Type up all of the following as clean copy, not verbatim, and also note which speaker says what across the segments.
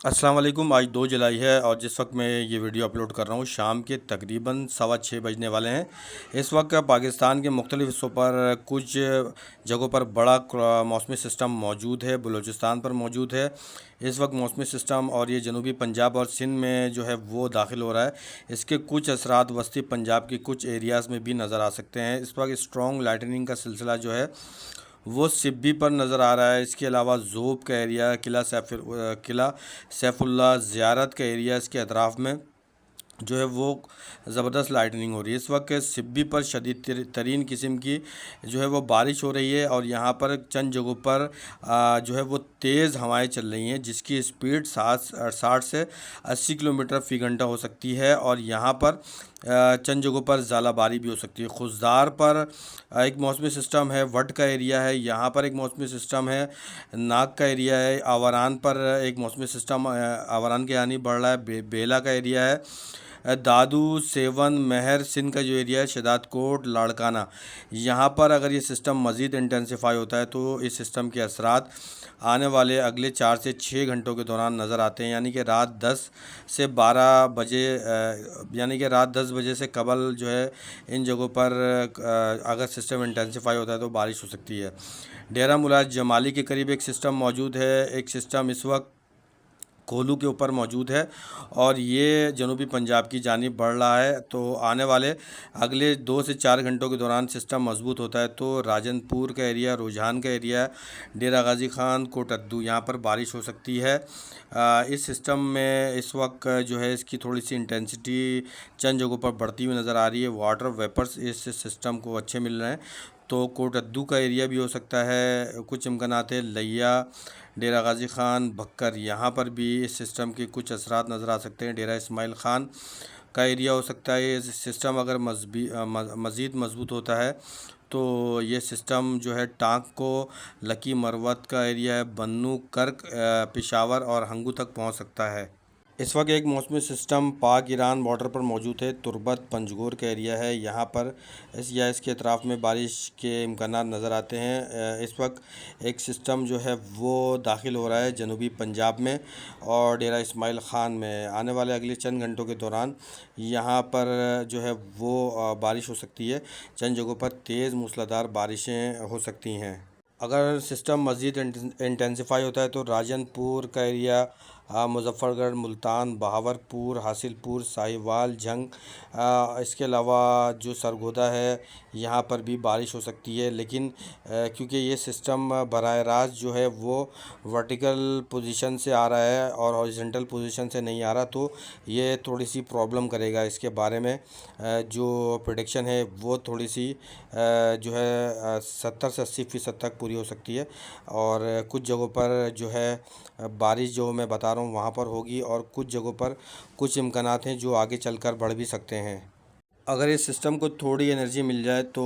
Speaker 1: अस्सलाम वालेकुम। आज 2 जुलाई है और जिस वक्त मैं ये वीडियो अपलोड कर रहा हूँ शाम के तकरीबन 6:15 बजने वाले हैं। इस वक्त पाकिस्तान के मुख्तलिफ़ हिस्सों पर कुछ जगहों पर बड़ा मौसमी सिस्टम मौजूद है, बलूचिस्तान पर मौजूद है। इस वक्त मौसमी सिस्टम और ये जनूबी पंजाब और सिंध में जो है वो दाखिल हो रहा है। इसके कुछ असरात वस्ती पंजाब के कुछ एरियाज़ में भी नज़र आ सकते हैं। इस वक्त स्ट्रॉन्ग लाइटनिंग का सिलसिला जो है वो सिब्बी पर नज़र आ रहा है। इसके अलावा ज़ोब का एरिया, किला सैफुल्ला ज़ियारत का एरिया, इसके अतराफ़ में जो है वो ज़बरदस्त लाइटनिंग हो रही है। इस वक्त सिब्बी पर शदीद तरीन किस्म की जो है वो बारिश हो रही है और यहाँ पर चंद जगहों पर जो है वो तेज़ हवाएं चल रही हैं जिसकी स्पीड 60 से 80 किलोमीटर फ़ी घंटा हो सकती है। और यहाँ पर चंद जगहों पर ज़ालाबारी भी हो सकती है। खुशदार पर एक मौसमी सिस्टम है, वट का एरिया है, यहाँ पर एक मौसमी सिस्टम है, नाग का एरिया है, आवारान पर एक मौसमी सिस्टम आवारान के यानी बढ़ रहा है, बेला का एरिया है, दादू, सेवन, महर, सिंध का जो एरिया है, शदाद कोट, लाड़काना, यहाँ पर अगर ये सिस्टम मज़ीद इंटेंसिफाई होता है तो इस सिस्टम के असरात आने वाले अगले 4 से 6 घंटों के दौरान नज़र आते हैं। यानी कि रात 10 से 12 बजे यानी कि रात 10 बजे से कबल जो है इन जगहों पर अगर सिस्टम इंटेंसिफाई होता है तो बारिश हो सकती है। डेरा मुराद जमाली के करीब एक सिस्टम मौजूद है। एक सिस्टम इस वक्त कोलू के ऊपर मौजूद है और ये जनूबी पंजाब की जानिब बढ़ रहा है। तो आने वाले अगले 2 से 4 घंटों के दौरान सिस्टम मजबूत होता है तो राजनपुर का एरिया, रुझान का एरिया, डेरा गाजी खान, कोटद्दू, यहाँ पर बारिश हो सकती है। इस सिस्टम में इस वक्त जो है इसकी थोड़ी सी इंटेंसिटी चंद जगहों पर बढ़ती हुई नज़र आ रही है। वाटर वेपर्स इस सिस्टम को अच्छे मिल रहे हैं तो कोटद्दू का एरिया भी हो सकता है। कुछ इम्कानात है लिया, डेरा गाजी खान, भक्कर, यहाँ पर भी इस सिस्टम के कुछ असरात नज़र आ सकते हैं। डेरा इस्माइल ख़ान का एरिया हो सकता है। ये सिस्टम अगर मज़ीद मजबूत होता है तो ये सिस्टम जो है टांक को लकी मरवत का एरिया है, बन्नू, कर्क, पेशावर और हंगू तक पहुँच सकता है। इस वक्त एक मौसमी सिस्टम पाक ईरान बॉर्डर पर मौजूद है। तुर्बत पंजगोर का एरिया है, यहाँ पर इसके अतराफ़ में बारिश के इम्कानात नज़र आते हैं। इस वक्त एक सिस्टम जो है वो दाखिल हो रहा है जनूबी पंजाब में और डेरा इस्माइल ख़ान में। आने वाले अगले चंद घंटों के दौरान यहाँ पर जो है वो बारिश हो सकती है। चंद जगहों पर तेज़ मूसलाधार बारिशें हो सकती हैं। अगर सिस्टम मज़ीद इंटेंसिफाई होता है तो राजनपुर का एरिया, मुजफ़्फ़रगढ़, मुल्तान, बहावलपुर, हासिलपुर, साहिवाल, जंग, इसके अलावा जो सरगोदा है यहाँ पर भी बारिश हो सकती है। लेकिन क्योंकि ये सिस्टम बराह रास्त जो है वो वर्टिकल पोजीशन से आ रहा है और हॉरिजॉन्टल पोजीशन से नहीं आ रहा तो ये थोड़ी सी प्रॉब्लम करेगा। इसके बारे में जो प्रेडिक्शन है वो थोड़ी सी जो है 70 से 80% तक पूरी हो सकती है। और कुछ जगहों पर जो है बारिश जो मैं बता रहा हूँ वहाँ पर होगी और कुछ जगहों पर कुछ इम्कानात हैं जो आगे चलकर बढ़ भी सकते हैं। अगर इस सिस्टम को थोड़ी एनर्जी मिल जाए तो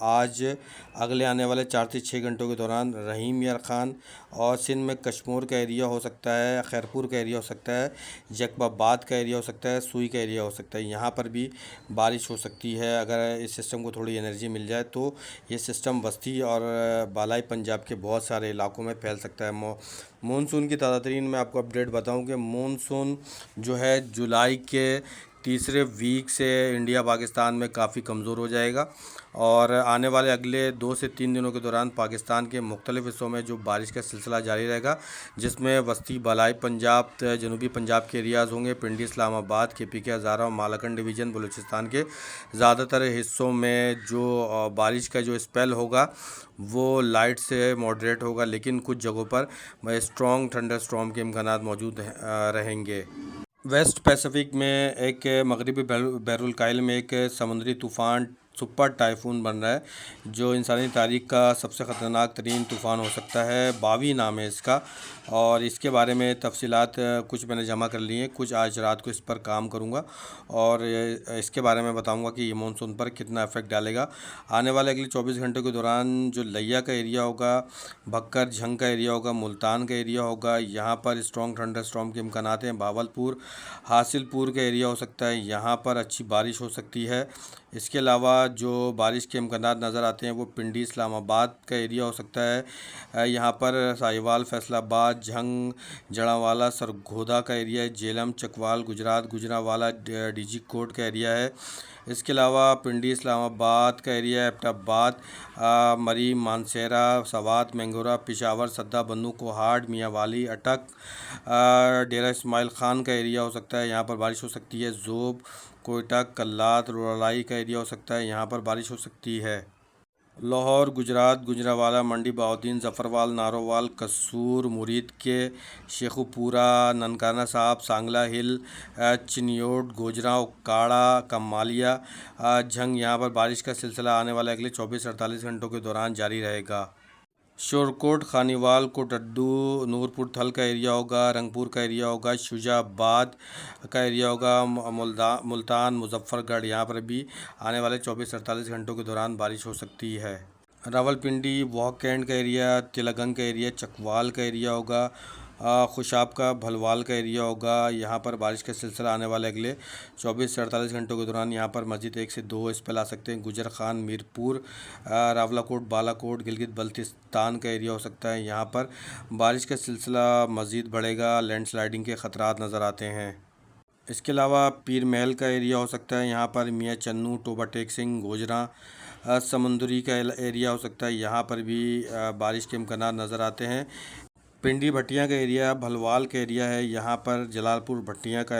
Speaker 1: आज अगले आने वाले 4 से 6 घंटों के दौरान रहीम यार ख़ान और सिंध में कश्मीर का एरिया हो सकता है, खैरपुर का एरिया हो सकता है, जकबाबाद का एरिया हो सकता है, सुई का एरिया हो सकता है, यहाँ पर भी बारिश हो सकती है। अगर इस सिस्टम को थोड़ी एनर्जी मिल जाए तो ये सिस्टम बस्ती और बालाई पंजाब के बहुत सारे इलाकों में फैल सकता है। मानसून की ताज़ा तरीन मैं आपको अपडेट बताऊँ कि मानसून जो है जुलाई के तीसरे वीक से इंडिया पाकिस्तान में काफ़ी कमज़ोर हो जाएगा और आने वाले अगले 2 से 3 दिनों के दौरान पाकिस्तान के मुख्तलिफ़ हिस्सों में जो बारिश का सिलसिला जारी रहेगा जिसमें वस्ती बालाई पंजाब, जनूबी पंजाब के एरियाज़ होंगे, पिंडी, इस्लामाबाद, KPK, हज़ारा और मालाकंड डिवीज़न, बलूचिस्तान के ज़्यादातर हिस्सों में जो बारिश का जो स्पेल होगा वो लाइट से मॉडरेट होगा। लेकिन कुछ जगहों पर स्ट्रॉन्ग थंडर स्टॉर्म के इम्कानात मौजूद रहेंगे। वेस्ट पैसिफिक में एक मगरबी बहरुल कायल में एक समुद्री तूफ़ान सुपर टाइफून बन रहा है जो इंसानी तारीख का सबसे ख़तरनाक तरीन तूफ़ान हो सकता है। बावी नाम है इसका और इसके बारे में तफसीलात कुछ मैंने जमा कर ली हैं। कुछ आज रात को इस पर काम करूंगा और इसके बारे में बताऊंगा कि ये मानसून पर कितना इफ़ेक्ट डालेगा। आने वाले अगले 24 घंटों के दौरान जो लिया का एरिया होगा, भक्कर, झंग का एरिया होगा, मुल्तान का एरिया होगा, यहाँ पर स्ट्रॉन्ग थंडर स्टॉर्म के इम्कानात हैं। भावलपुर, हासिलपुर का एरिया हो सकता है, यहाँ पर अच्छी बारिश हो सकती है। इसके अलावा जो बारिश के इम्कानात नज़र आते हैं वो पिंडी इस्लामाबाद का एरिया हो सकता है। यहाँ पर साहिवाल फैसलाबाद झंग जड़ावाला सरगोधा का एरिया है। जेलम चकवाल गुजरात गुजरावाला डीजी कोट का एरिया है। इसके अलावा पिंडी इस्लामाबाद का एरिया है। एबटाबाद मरी मानसेरा सवात मैंगोरा पिशावर सद्दा बन्नू कोहाट मियांवाली अटक डेरा इस्माइल ख़ान का एरिया हो सकता है। यहाँ पर बारिश हो सकती है। जोब कोयटा कल्लात रोलाई का एरिया हो सकता है। यहाँ पर बारिश हो सकती है। लाहौर गुजरात गुजरावाला मंडी बहाउद्दीन जफरवाल नारोवाल कसूर मुरीद के शेखुपुरा ननकाना साहब सांगला हिल चिन्योट गोजरा काड़ा कमालिया झंग। यहाँ पर बारिश का सिलसिला आने वाले अगले 24-48 घंटों के दौरान जारी रहेगा। शोरकोट खानीवाल कोटड्डू नूरपुर थल का एरिया होगा। रंगपुर का एरिया होगा। शुजाबाद का एरिया होगा। मुल्तान मुजफ्फरगढ़ यहाँ पर भी आने वाले 24-48 घंटों के दौरान बारिश हो सकती है। रावलपिंडी वॉकैंड का एरिया तिलगंग का एरिया चकवाल का एरिया होगा। खुशाब का भलवाल का एरिया होगा। यहाँ पर बारिश का सिलसिला आने वाले अगले 24 से 48 घंटों के दौरान यहाँ पर मज़ीद 1 से 2 स्पेल आ सकते हैं। गुजर खान मीरपुर रावलाकोट बालाकोट गिलगित बल्तिस्तान का एरिया हो सकता है। यहाँ पर बारिश का सिलसिला मज़ीद बढ़ेगा। लैंडस्लाइडिंग के ख़तरात नज़र आते हैं। इसके अलावा पीर महल का एरिया हो सकता है। यहाँ पर मियाँ चन्नू टोबा टेक सिंह गोजरा समुंदरी का एरिया हो सकता है। यहाँ पर भी बारिश के इम्कानात नज़र आते हैं। पिंडी भट्टियाँ का एरिया भलवाल का एरिया है। यहाँ पर जलालपुर भट्टियाँ का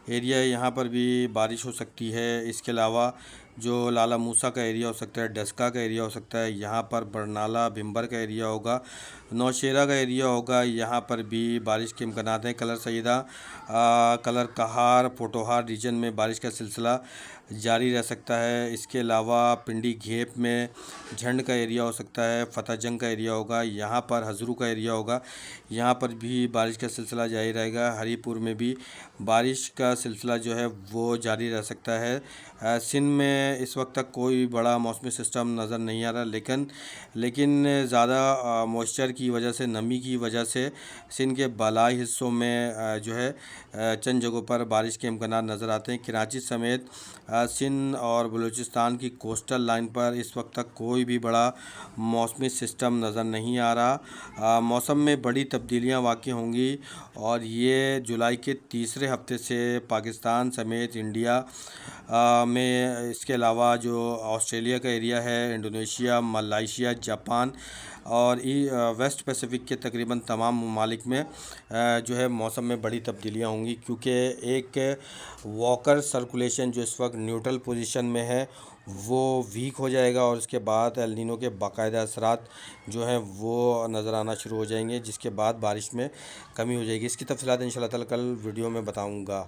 Speaker 1: एरिया है। यहाँ पर भी बारिश हो सकती है। इसके अलावा जो लाला मूसा का एरिया हो सकता है डस्का का एरिया हो सकता है। यहाँ पर बरनाला भिम्बर का एरिया होगा। नौशेरा का एरिया होगा। यहाँ पर भी बारिश के इम्कानात हैं। कलर सईदा कलर कहार पोटोहार रीजन में बारिश का सिलसिला जारी रह सकता है। इसके अलावा पिंडी घेप में झंड का एरिया हो सकता है। फतेहजंग का एरिया होगा। यहाँ पर हजरू का एरिया होगा। यहाँ पर भी बारिश का सिलसिला जारी रहेगा। हरीपुर में भी बारिश का सिलसिला जो है वो जारी रह सकता है। सिंध में इस वक्त तक कोई बड़ा मौसमी सिस्टम नज़र नहीं आ रहा, लेकिन ज़्यादा मॉइस्चर की वजह से नमी की वजह से सिंध के बालाई हिस्सों में जो है चंद जगहों पर बारिश के इम्कानात नज़र आते हैं। कराची समेत सिंध और बलूचिस्तान की कोस्टल लाइन पर इस वक्त तक कोई भी बड़ा मौसमी सिस्टम नज़र नहीं आ रहा। मौसम में बड़ी तब्दीलियां वाक़ई होंगी और ये जुलाई के तीसरे हफ्ते से पाकिस्तान समेत इंडिया में, इसके अलावा जो ऑस्ट्रेलिया का एरिया है, इंडोनेशिया मलाइशिया जापान और वेस्ट पैसिफिक के तकरीबन तमाम ममालिक में जो है मौसम में बड़ी तब्दीलियां होंगी, क्योंकि एक वॉकर सर्कुलेशन जो इस वक्त न्यूट्रल पोजीशन में है वो वीक हो जाएगा और उसके बाद एल नीनो के बाकायदा असरात जो हैं वो नज़र आना शुरू हो जाएंगे, जिसके बाद बारिश में कमी हो जाएगी। इसकी तफसीलात इंशाल्लाह ताला कल वीडियो में बताऊँगा।